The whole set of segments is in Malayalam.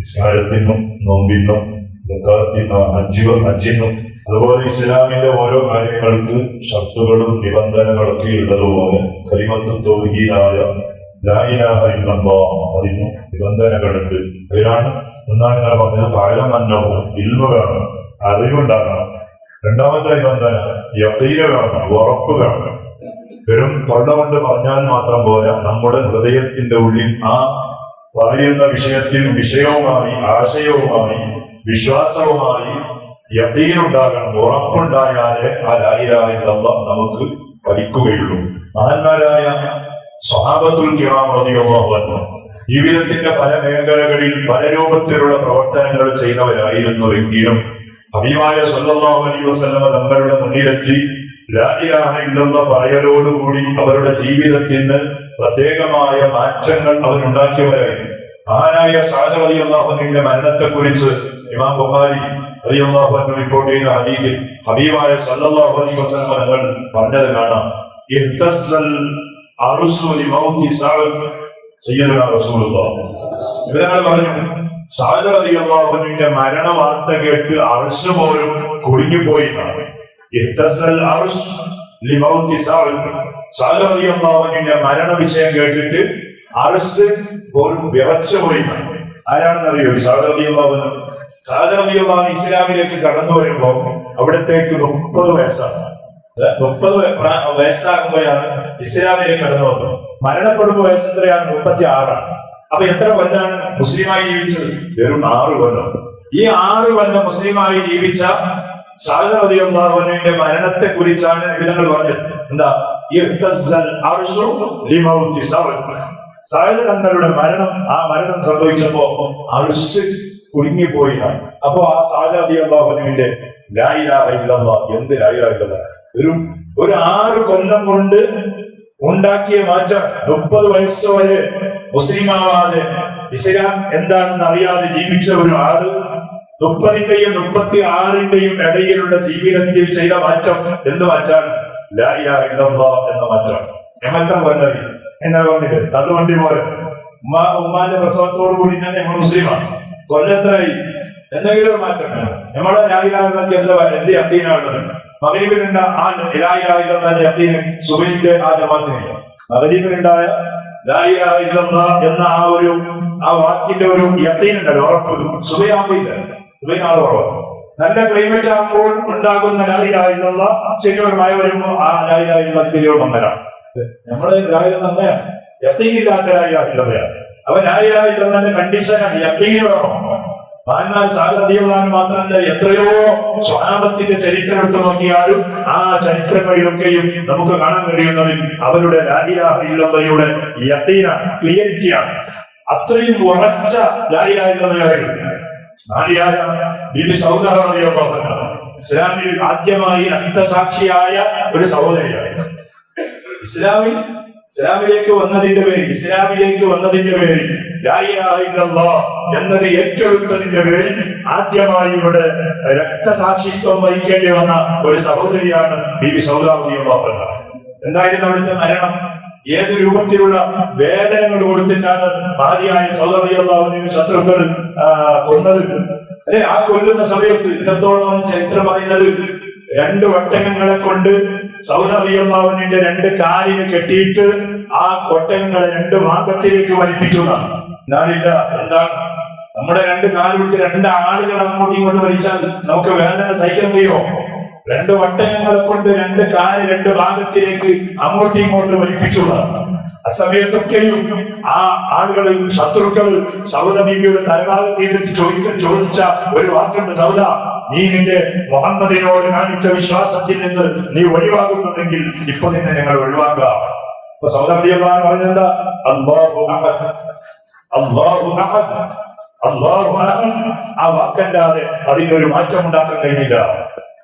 നിസ്കാരത്തിനും നോമ്പിനും സകാത്തിനും ഹജ്ജിനും അതുപോലെ ഇസ്ലാമിന്റെ ഓരോ കാര്യങ്ങൾക്ക് ഷർത്തുകളും നിബന്ധനകളൊക്കെ ഉള്ളതുപോലെ കലിമത്തു തൗഹീദായ ലാ ഇലാഹ ഇല്ലല്ലാഹ് അതിന് നിബന്ധനകളുണ്ട്. അതിനാണ് എന്നാണ് ഞാൻ പറഞ്ഞത് ഫഅലം അന്നഹു ഇൽമു വേണം, അറിവുണ്ടാകണം. രണ്ടാമത്തെ നിബന്ധന യഖീന വേണം, ഉറപ്പ് വേണം. വെറും തൊണ്ട കൊണ്ട് പറഞ്ഞാൽ മാത്രം പോരാ, നമ്മുടെ ഹൃദയത്തിന്റെ ഉള്ളിൽ ആ പറയുന്ന വിഷയത്തിൽ വിഷയവുമായി ആശയവുമായി വിശ്വാസവുമായി യഖീനുണ്ടാകണം, ഉറപ്പുണ്ടായാലേ ആ ലാ ഇലാഹ ഇല്ലല്ലാഹ് നമുക്ക് പഠിക്കുകയുള്ളൂ. മഹാന്മാരായ സ്വഹാബത്തുൽ കിറാം റളിയല്ലാഹു അൻഹും ജീവിതത്തിന്റെ പല മേഖലകളിൽ പല രൂപത്തിലുള്ള പ്രവർത്തനങ്ങൾ ചെയ്തവരായിരുന്നുവെങ്കിലും ഹബീബായ സല്ലല്ലാഹു അലൈഹി വസല്ലം തങ്ങളുടെ മുന്നിലെത്തി ലാ ഇലാഹ ഇല്ലല്ലാഹ് പറയലോടുകൂടി അവരുടെ ജീവിതത്തിന് പ്രത്യേകമായ മാറ്റങ്ങൾ അവരുണ്ടാക്കിയവരായിരുന്നു. മഹാനായ സഅദ് റളിയല്ലാഹു അൻഹുവിന്റെ മരണത്തെക്കുറിച്ച് ഇമാം ബുഖാരി റളിയല്ലാഹു അൻഹു റിപ്പോർട്ട് ചെയ്ത ഹദീസിൽ ഹബീബായ സല്ലല്ലാഹു അലൈഹി വസല്ലം തങ്ങൾ പറഞ്ഞത് കാണാം. ഇഹ്തസ്സൽ അർശു ലിമൗതി സഅദ് സയ്യിദുനാ റസൂലുള്ളാഹ്. ഇവരങ്ങൾ പറഞ്ഞു സഅദ് റളിയല്ലാഹു അൻഹുവിന്റെ മരണ വാർത്ത കേട്ട് അർശ് പോലും കുലുങ്ങിപ്പോയി എന്നാണ്. ഇഹ്തസ്സൽ അർശ് ലിമൗതി സഅദ്. സഅദ് റളിയല്ലാഹു അൻഹുവിന്റെ മരണ വിഷയം കേട്ടിട്ട് അർശ് പോലും വിറച്ചുപോയി. ആരാണെന്നറിയോ? സഅദ് റളിയല്ലാഹു അൻഹു. സഅദ് റളിയല്ലാഹു അൻഹു ഇസ്ലാമിലേക്ക് കടന്നു വരുമ്പോൾ അവിടത്തേക്ക് 30 വയസ്സാണ്. 30 വയസ്സാകുമ്പോഴാണ് ഇസ്ലാമിലേക്ക് കടന്നു വന്നത്. മരണപ്പെടുമ്പോ വയസ്സ് എത്രയാണ്? 36. അപ്പൊ എത്ര കൊല്ലാണ് മുസ്ലിമായി ജീവിച്ചത്? വെറും 6 കൊല്ലം. ഈ 6 കൊല്ലം മുസ്ലിമായി ജീവിച്ച സഅദ് റളിയല്ലാഹു അൻഹുവിന്റെ മരണത്തെ കുറിച്ചാണ് നബിതങ്ങൾ പറഞ്ഞത്. എന്താ? ഇഹ്തസ്സൽ അർശു ലിമൗതി സഅദ്. സഅദ് തങ്ങളുടെ ആ മരണം സംഭവിച്ചപ്പോ അർശ് കുലുങ്ങിപ്പോയി. അപ്പോ ആ സഅദ് റളിയല്ലാഹു അൻഹുവിന്റെ ലാ ഇലാഹ ഇല്ലല്ലാഹ്, എന്ത് ലാ ഇലാഹ ഇല്ലല്ലാഹ്, ഒരു 6 കൊല്ലം കൊണ്ട് ഉണ്ടാക്കിയ മാറ്റം. 30 വയസ്സ് വരെ മുസ്ലിമാവാതെ ഇസ്ലാം എന്താണെന്ന് അറിയാതെ ജീവിച്ച ഒരു ആള് 30ന്റെയും 36ന്റെയും ഇടയിലുള്ള ജീവിതത്തിൽ ചെയ്ത മാറ്റം എന്ത് മാറ്റാണ്? ലാ ഇലാഹ ഇല്ലല്ലാഹ് എന്ന മാറ്റം. എത്ര കൊല്ലം എന്നാ പറഞ്ഞിട്ട് തള്ളുവണ്ടി പോലെ ഉമ്മാന്റെ പ്രസവത്തോടു കൂടി തന്നെ നമ്മൾ മുസ്ലിമാണ്. കൊല്ലത്രയായി എന്തെങ്കിലും ഒരു മാറ്റം വേണം. നമ്മളെ ലാ ഇലാഹ ഇല്ലല്ലാഹ് എന്ത് യഖീനാണുള്ളത്? മഗ്‌രിബിനുണ്ട ആ ലാ ഇലാഹ ഇല്ലല്ലാഹ് യഖീന് സുബഹിന്റെ ആ ജമാഅത്തിനില്ല. മഗ്‌രിബിനുണ്ടായ ലാ ഇലാഹ ഇല്ലല്ലാഹ് എന്ന ആ വാക്കിന്റെ ഒരു യഖീനുണ്ടല്ലോ, ഉറപ്പ്. സുബഹിയാകുമ്പോയില്ല, സുബഹിനാളെ ഉറപ്പ്. നല്ല ക്ലൈമറ്റ് ആകുമ്പോൾ ഉണ്ടാകുന്ന ലാ ഇലാഹ ഇല്ലല്ലാഹ് ശരിയൊരു മഴ വരുമ്പോൾ ആ ലാ ഇലാഹ ഇല്ലല്ലാഹ് ശരിയോട് വന്നതാണ്. നമ്മളെ ലാ ഇലാഹ ഇല്ലല്ലാഹ് യഖീനില്ലാത്ത ലാ ഇലാഹ ഇല്ലല്ലാഹ്. അവൻ ലാ ഇലാഹ ഇല്ലല്ലാഹ്ന്റെ കണ്ടീഷനാണ് യഖീൻ വേണം. മഹാന്മാർ സഅദ് റളിയല്ലാഹു അൻഹു മാത്രമല്ല, എത്രയോ സ്വഹാബത്തിന്റെ ചരിത്രം എടുത്തു നോക്കിയാലും ആ ചരിത്രങ്ങളിലൊക്കെയും നമുക്ക് കാണാൻ കഴിയുന്നത് അവരുടെ ലാ ഇലാഹ ഇല്ലല്ലാഹയുടെ യഖീനാണ്, ക്ലിയറിറ്റിയാണ്. അത്രയും ഉറച്ച ലാ ഇലാഹ ഇല്ലല്ലാഹയായിരുന്നു. ബീബി സൗദ റളിയല്ലാഹു അൻഹ ഇസ്ലാമിൽ ആദ്യമായി രക്തസാക്ഷിയായ ഒരു സഹോദരിയാണ്. ഇസ്ലാമിലേക്ക് വന്നതിന്റെ പേരിൽ ലാ ഇലാഹ ഇല്ലല്ലാഹ് എന്നത് ഏറ്റെടുത്തതിന്റെ പേരിൽ ആദ്യമായി ഇവിടെ രക്തസാക്ഷിത്വം വഹിക്കേണ്ടി വന്ന ഒരു സഹോദരിയാണ് ബീബി സൗദ റളിയല്ലാഹു അൻഹ. എന്തായിരുന്നു അവിടുത്തെ മരണം? ഏത് രൂപത്തിലുള്ള വേദനകൾ കൊടുത്തിട്ടാണ് മഹതിയായ സൗദ റളിയല്ലാഹു അൻഹ ശത്രുക്കൾ കൊന്നത്? ആ കൊല്ലുന്ന സമയത്ത് ഇത്രത്തോളം ചരിത്രം പറയുന്നത് 2 ഒട്ടകങ്ങളെ കൊണ്ട് സൗദ റളിയല്ലാഹു അൻഹയുടെ 2 കാലിന് കെട്ടിയിട്ട് ആ ഒട്ടകങ്ങളെ 2 ഭാഗത്തിലേക്ക് വലിപ്പിച്ചതാണ്. എന്താണ് നമ്മുടെ 2 കാല് പിടിച്ച് 2 ആളുകൾ അങ്ങോട്ടും ഇങ്ങോട്ടും വലിച്ചാൽ നമുക്ക് വേദന സഹിക്കാൻ കഴിയുമോ? 2 ഒട്ടകങ്ങളെ കൊണ്ട് 2 കാല് 2 ഭാഗത്തിലേക്ക് അങ്ങോട്ടും ഇങ്ങോട്ടും വലിപ്പിച്ചതാണ്. ആ സമയത്തൊക്കെയും ആ ആളുകൾ, ശത്രുക്കൾ സൗദ ബീവിയുടെ തലഭാഗത്ത് ചെയ്തിട്ട് ചോദിച്ച ഒരു വാക്കുണ്ട്: സൗദ, നീ നിന്റെ മുഹമ്മദിനോട് കാണിച്ച വിശ്വാസത്തിൽ നിന്ന് നീ ഒഴിവാകുന്നുണ്ടെങ്കിൽ ഇപ്പൊ നിന്നെ ഞങ്ങൾ ഒഴിവാക്കുക. അപ്പൊ സൗദ റളിയല്ലാഹു അൻഹു പറഞ്ഞെന്താ? അല്ലാഹു അഹദ്, അല്ലാഹു അഹദ്, അല്ലാഹു അഹദ്. ആ വാക്കല്ലാതെ അതിനൊരു മാറ്റം ഉണ്ടാക്കാൻ കഴിഞ്ഞില്ല.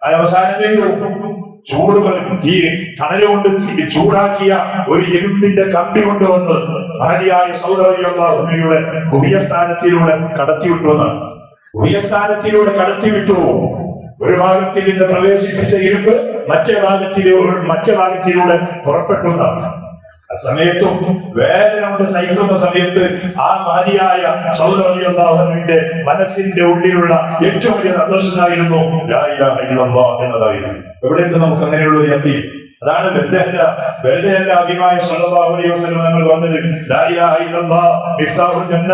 അവസാനം കണലുകൊണ്ട് ചൂടാക്കിയ ഒരു ഇരുമ്പിന്റെ കമ്പി കൊണ്ടുവന്ന് മഹതിയായ സൗദ റളിയല്ലാഹു അൻഹയുടെ ഗുഹ്യസ്ഥാനത്തിലൂടെ കടത്തിവിട്ടുവെന്നാണ്. ഗുഹ്യസ്ഥാനത്തിലൂടെ കടത്തിവിട്ടു. ഒരു ഭാഗത്തിൽ നിന്ന് പ്രവേശിപ്പിച്ച ഇരുമ്പ് മറ്റേ ഭാഗത്തിലൂടെ പുറപ്പെട്ടു എന്നാണ്. ആ സമയത്തും വേദന കൊണ്ട് സഹിക്കുന്ന സമയത്ത് ആ മഹതിയായ സൗദ റളിയല്ലാഹു അൻഹയുടെ മനസ്സിന്റെ ഉള്ളിലുള്ള ഏറ്റവും വലിയ സന്തോഷമായിരുന്നു ലാ ഇലാഹ ഇല്ലല്ലാഹ് എന്നതായിരുന്നു. എവിടെയുണ്ട് നമുക്ക് അങ്ങനെയുള്ള ഒരു യഖീൻ? അതാണ് വെറുതെയല്ല അഭിമായ സല്ലല്ലാഹു അലൈഹി വസല്ലം നമ്മൾ പറഞ്ഞത് ലാ ഇലാഹ ഇല്ലല്ലാഹ് മിഫ്താഹുൽ ജന്ന,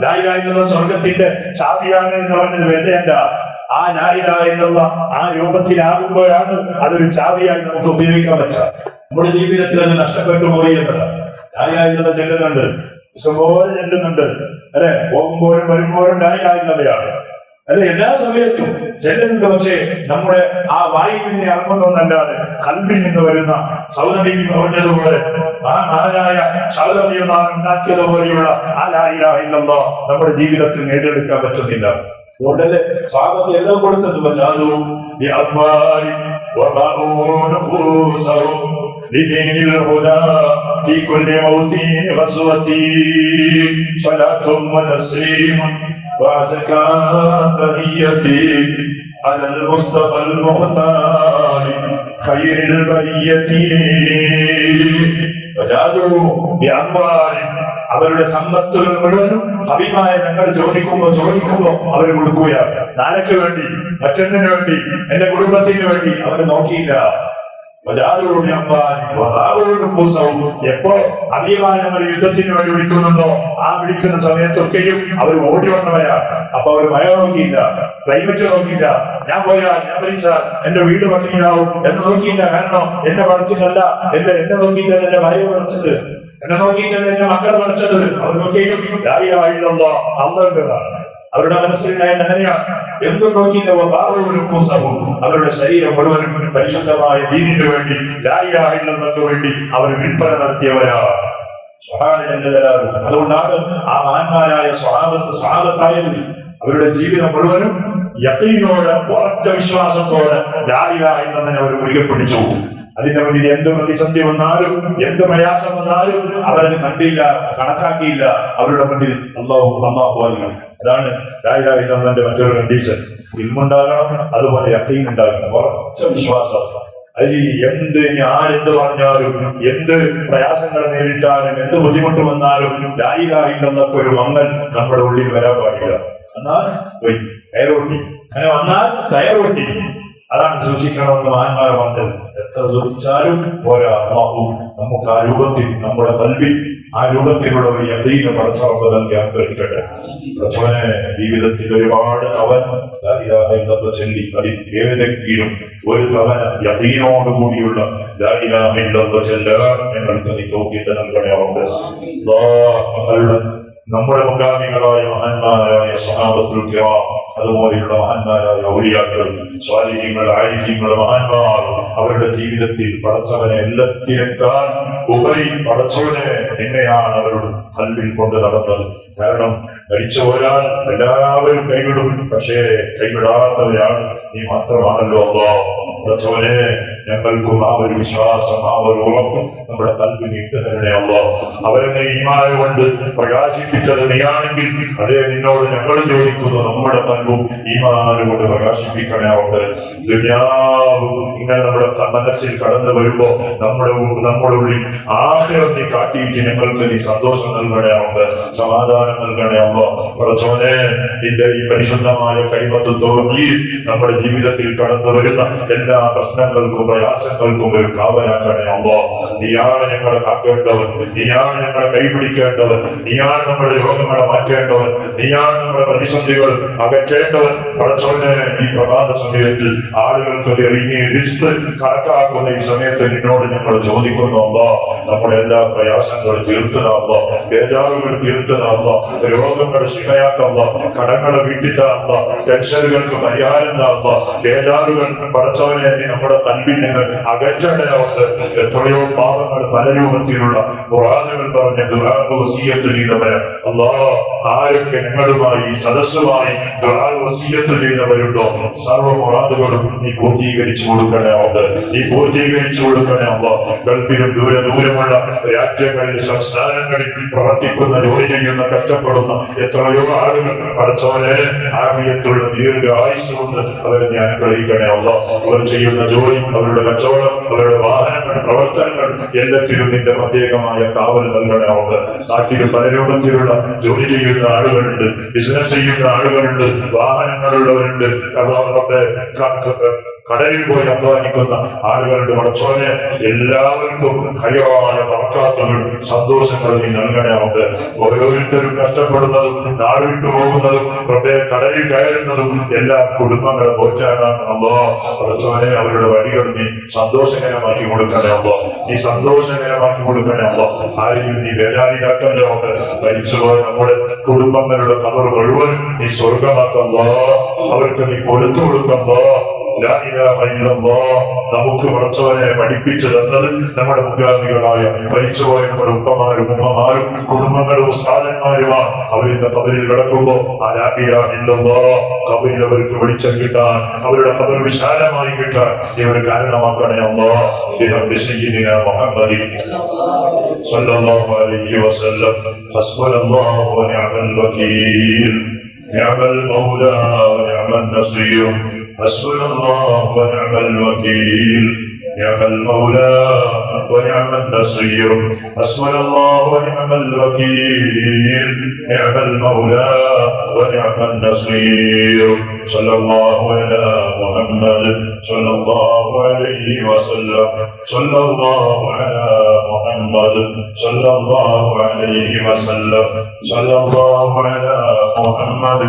ലാ ഇലാഹ ഇല്ലല്ലാഹ് സ്വർഗ്ഗത്തിന്റെ ചാവിയാണ് എന്ന് പറഞ്ഞത് വെറുതെയല്ല. ആ ലാ ഇലാഹ ഇല്ലല്ലാഹ് ആ രൂപത്തിലാകുമ്പോഴാണ് അതൊരു ചാവിയായി നമുക്ക് ഉപയോഗിക്കാൻ പറ്റുക. നമ്മുടെ ജീവിതത്തിൽ അത് നഷ്ടപ്പെട്ടു പോയി എന്നതാണ്. ലാ ഇലാഹ ഇല്ലല്ലാഹ് ചെല്ലുന്നുണ്ട്, ഇഷ്ടംപോലെ ചെല്ലുന്നുണ്ട് അല്ലെ, പോകുമ്പോഴും വരുമ്പോഴും ലാ ഇലാഹ ഇല്ലല്ലയാണ് അല്ലെ, എല്ലാ സമയത്തും ചെല്ലുന്നുണ്ട്. പക്ഷേ നമ്മുടെ ആ വായിൽ നിന്ന് ഇറങ്ങുന്നതല്ലാതെ ഖൽബിൽ നിന്ന് വരുന്ന സൗദ ബീവി പറഞ്ഞതുപോലെ ആ മഹാനായ സൗദ റളിയല്ലാഹു അൻഹു ഉണ്ടാക്കിയതുപോലെയുള്ള ആ ലാ ഇലാഹ ഇല്ലല്ലാഹ് നമ്മുടെ ജീവിതത്തിൽ നേടിയെടുക്കാൻ പറ്റുന്നില്ല. അതുകൊണ്ടല്ലേ സ്വഹാബത്ത് എല്ലാം കൊടുത്തത് لدين الهدى في كل موطن غزوتي صلاة وتسليم وزكاة تحيتي على المصطفى المختار خير البرية وجادوا بأموال അവരുടെ സമ്പത്തുകൾ മുഴുവനും ഹബീബായ ഞങ്ങൾ ചോദിക്കുമ്പോ അവർ കൊടുക്കുകയാണ്. നാലക്ക് വേണ്ടി, മറ്റൊന്നിനു വേണ്ടി, എന്റെ കുടുംബത്തിന് വേണ്ടി അവർ നോക്കിയില്ല. എപ്പോ ഹബീബായ ഞങ്ങൾ യുദ്ധത്തിന് വേണ്ടി വിളിക്കുന്നുണ്ടോ ആ വിളിക്കുന്ന സമയത്തൊക്കെയും അവർ ഓടി വന്നവരാ. അപ്പൊ അവർ ഭയം നോക്കിയില്ല, ക്ലൈമറ്റ് നോക്കിയില്ല, ഞാൻ പോയാൽ ഞാൻ മരിച്ചാൽ എന്റെ വീട് പട്ടിണിയാവും എന്ന് നോക്കിയില്ല. കാരണം എന്നെ പഠിച്ചിട്ടല്ല, എന്നെ നോക്കിയിട്ടല്ല എന്റെ ഭാര്യ പഠിച്ചത്, എന്നെ നോക്കിയിട്ടല്ല എന്റെ മക്കൾ പഠിച്ചത്. അവർക്കൊക്കെയും ലാ ഇലാഹ ഇല്ലല്ലാഹ് അല്ലാഹുവിന്റേതാണ്. അവരുടെ മനസ്സിലായത് അങ്ങനെയാണ്. എന്തും നോക്കിയില്ല. അവരുടെ ശരീരം മുഴുവനും പരിശുദ്ധമായ ദീനിന് വേണ്ടി, ലാ ഇലാഹ ഇല്ലല്ലാഹ്ക്ക് വേണ്ടി അവർ വിൽപ്പന നടത്തിയവരാണ്. അതുകൊണ്ടാണ് ആ മഹാന്മാരായ സ്വഹാബത്തായത് അവരുടെ ജീവിതം മുഴുവനും യഖീനോട്, ഉറച്ച വിശ്വാസത്തോടെ ലാ ഇലാഹ ഇല്ലല്ലാഹ് അവർ മുറുകെ പിടിച്ചു. അതിന്റെ മുന്നിൽ എന്ത് പ്രതിസന്ധി വന്നാലും, എന്ത് പ്രയാസം വന്നാലും അവരത് കണ്ടില്ല, കണക്കാക്കിയില്ല. അവരുടെ മുന്നിൽ അല്ലാഹു അല്ലാഹു. അതാണ് ലാ ഇലാഹ ഇല്ലല്ലാഹ്ന്റെ മറ്റൊരു കണ്ടീഷൻ. ഇൽമുണ്ടാകണം, അതുപോലെ യഖീൻ ഉണ്ടാകണം, ഉറച്ച വിശ്വാസം. അതിൽ ആരെന്ത് പറഞ്ഞാലും, എന്ത് പ്രയാസങ്ങൾ നേരിട്ടാലും, എന്ത് ബുദ്ധിമുട്ട് വന്നാലും ലാ ഇലാഹ ഇല്ലല്ലാഹ് ഒരു മങ്ങൽ നമ്മുടെ ഉള്ളിൽ വരാൻ പാടില്ല. എന്നാൽ കയറൊട്ടി, അങ്ങനെ വന്നാൽ കയറൊട്ടി. അതാണ് സൂക്ഷിക്കണമെന്ന് മഹാന്മാർ പറഞ്ഞത്. എത്ര സൂക്ഷിച്ചാലും പോരാ. അല്ലാഹു നമുക്ക് ആ രൂപത്തിൽ, നമ്മുടെ കൽബിൽ ആ രൂപത്തിലുള്ള ഒരു യഖീൻ പടച്ചറബ് നൽകി അനുഗ്രഹിക്കട്ടെ. പടച്ചവനെ ജീവിതത്തിൽ ഒരുപാട് തവണ ലാ ഇലാഹ ഇല്ലല്ലാഹ് ചൊല്ലി അതിൽ ഏതെങ്കിലും ഒരു തവണ യഖീനോട് കൂടിയുള്ള ലാ ഇലാഹ ഇല്ലല്ലാഹ് ചൊല്ലാൻ ഞങ്ങൾക്ക് നീ തൗഫീഖ് നൽകണേ. നമ്മുടെ മുൻഗാമികളായ മഹാന്മാരായ സ്വഹാബത്തുൽ കിറാം, അതുപോലെയുള്ള മഹാന്മാരായ ഔലിയാക്കൾ, സ്വാലിഹീങ്ങൾ, ആരിഫീങ്ങൾ, മഹാന്മാർ അവരുടെ ജീവിതത്തിൽ പടച്ചവനെ എല്ലാത്തിനേക്കാൾ ഉപരി പടച്ചവനെ നിന്നെയാണ് അവരുടെ കൽവിൽ കൊണ്ട് നടന്നത്. കാരണം മരിച്ചു പോയാൽ എല്ലാവരും കൈവിടും, പക്ഷേ കൈവിടാത്തവരാണ് നീ മാത്രമാണല്ലോ അല്ലാഹ്. പടച്ചവനെ ഞങ്ങൾക്കും ആ ഒരു വിശ്വാസം, ആ ഒരു ഉറപ്പ് നമ്മുടെ കൽവിൽ ഇട്ട് തരണേ അല്ലാഹ്. അവരെ നീ ഈമാൻ കൊണ്ട് പ്രകാശിപ്പിച്ചത് നീയാണെങ്കിൽ അതേ നിന്നോട് ഞങ്ങൾ ചോദിക്കുന്നു, നമ്മുടെ കൽവും ഈമാൻ കൊണ്ട് പ്രകാശിപ്പിക്കണേ. അവിടെ ദുനിയാവ് ഇങ്ങനെ നമ്മുടെ മനസ്സിൽ കടന്നു വരുമ്പോ നമ്മുടെ ഉള്ളിൽ ആഖിറത്ത് നീ കാട്ടിയിട്ട് ഞങ്ങൾക്ക് നീ സന്തോഷം നൽകണേ. അവിടെ സമാധാനം നൽകണേ. പടച്ചോനെ നിന്റെ ഈ പരിശുദ്ധമായ കലിമത്ത് തൗഹീദ് നമ്മുടെ ജീവിതത്തിൽ കടന്നു വരുന്ന എല്ലാ പ്രശ്നങ്ങൾക്കും പ്രയാസങ്ങൾക്കും ഒരു കാവലാക്കണേ. നീയാണ് ഞങ്ങളെ കാക്കേണ്ടവൻ, നീയാണ് ഞങ്ങളെ കൈപിടിക്കേണ്ടവൻ, നീയാണ് നമ്മുടെ രോഗങ്ങളെ മാറ്റേണ്ടവൻ, നീയാണ് നമ്മുടെ പ്രതിസന്ധികൾ അകറ്റേണ്ടവൻ. പടച്ചോനെ ഈ പ്രഭാത സമയത്ത് ആളുകൾക്ക് ഇറങ്ങി റിസ്ക് കണക്കാക്കുന്ന ഈ സമയത്ത് നിന്നോട് ഞങ്ങൾ ചോദിക്കുന്നു നമ്മുടെ എല്ലാ പ്രയാസങ്ങളും തീർത്തതാവുക, ബേജാറുകൾ തീർത്തതാവുക, രോഗങ്ങൾ ശിവയാക്കാവുക, കടങ്ങളെ വീട്ടിട്ടാവുക, ടെൻഷനുകൾക്ക് പരിഹാരം താവുക, ബേജാറുകൾ പടച്ചവനെ നമ്മുടെ കൽവിൽ നിന്ന് അകറ്റണയാവുന്നത്. എത്രയോ പാപങ്ങൾ പല രൂപത്തിലുള്ള ഖുർആനുകൾ പറഞ്ഞ വസിയ്യത്ത് ചെയ്തവര് ആരൊക്കെ ഞങ്ങളുമായി സദസ്സുമായി വസിയ്യത്ത് ചെയ്തവരുണ്ടോ സർവ്വ മുറാദുകളും നീ പൂർത്തീകരിച്ചു കൊടുക്കണേ. നീ പൂർത്തീകരിച്ചു കൊടുക്കണേ. ഗൾഫിലും ദൂരമുള്ള രാജ്യങ്ങളിൽ സംസ്ഥാനങ്ങളിൽ പ്രവർത്തിക്കുന്ന ജോലി ചെയ്യുന്ന കഷ്ടപ്പെടുന്ന എത്രയോ ആളുകൾ പഠിച്ചവരെ ആഫിയത്തുള്ള ദീർഘായുസ് കൊണ്ട് അവരെ ഞാൻ അനുഗ്രഹിക്കണേ അല്ലാഹ്. അവർ ചെയ്യുന്ന ജോലി, അവരുടെ കച്ചവടം, അവരുടെ വാഹനങ്ങൾ, പ്രവർത്തനങ്ങൾ എല്ലാത്തിലും നിന്റെ പ്രത്യേകമായ കാവൽ നൽകണേ അല്ലാഹ്. നാട്ടിൽ പല രൂപത്തിലുള്ള ജോലി ചെയ്യുന്ന ആളുകളുണ്ട്, ബിസിനസ് ചെയ്യുന്ന ആളുകളുണ്ട്, വാഹനങ്ങളുള്ളവരുണ്ട്, കടലിൽ പോയി അധ്വാനിക്കുന്ന ആളുകളുടെ പടച്ചോനെ എല്ലാവർക്കും ഹൈറായ ബർക്കത്തുകൾ, സന്തോഷങ്ങൾ നീ നൽകണമുണ്ട്. ഓരോരുത്തരും കഷ്ടപ്പെടുന്നതും നാട് വിട്ടു പോകുന്നതും കടലിൽ കയറുന്നതും എല്ലാ കുടുംബങ്ങളെ പോറ്റാനാണ് അല്ലാഹ്. പടച്ചോനെ അവരുടെ വഴികൾ നീ സന്തോഷകരമാക്കി കൊടുക്കണേ അല്ലാഹ്. നീ സന്തോഷകരമാക്കി കൊടുക്കണേ അല്ലാഹ്. ആരെയും നീ വേദാനിലാക്കല്ലേ ഉണ്ട്. മരിച്ചുപോയ നമ്മുടെ കുടുംബങ്ങളുടെ കബർ മുഴുവൻ നീ സ്വർഗമാക്കല്ലോ, അവർക്ക് നീ കൊടുത്തു കൊടുക്കല്ലോ. നമുക്ക് പടച്ചവനെ പഠിപ്പിച്ചു തന്നത് നമ്മുടെ മുൻഗാമികളായ മരിച്ചുപോയ നമ്മുടെ ഉപ്പമാരും ഉമ്മമാരും കുടുംബങ്ങളും സ്ഥാനന്മാരുമാണ്. അവരിന്റെ കബറിൽ കിടക്കുമ്പോ കബറിൽ അവർക്ക് വെളിച്ചം കിട്ടാൻ, അവരുടെ കബർ വിശാലമായി കിട്ടാൻ ഇവർ കാരണമാക്കണേ അല്ലാഹ്. മുഹമ്മദ് സല്ലല്ലാഹു അലൈഹി വസല്ലം ഹസ്ബുനല്ലാഹു വനിഅമൽ വകീൽ نعم المولى ونعم النصير حسبنا الله ونعم الوكيل نعم المولى ونعم النصير حسبنا الله ونعم الوكيل نعم المولى ونعم النصير صلى الله على محمد صلى الله عليه وسلم صلى الله على محمد صلى الله عليه وسلم صلى الله على محمد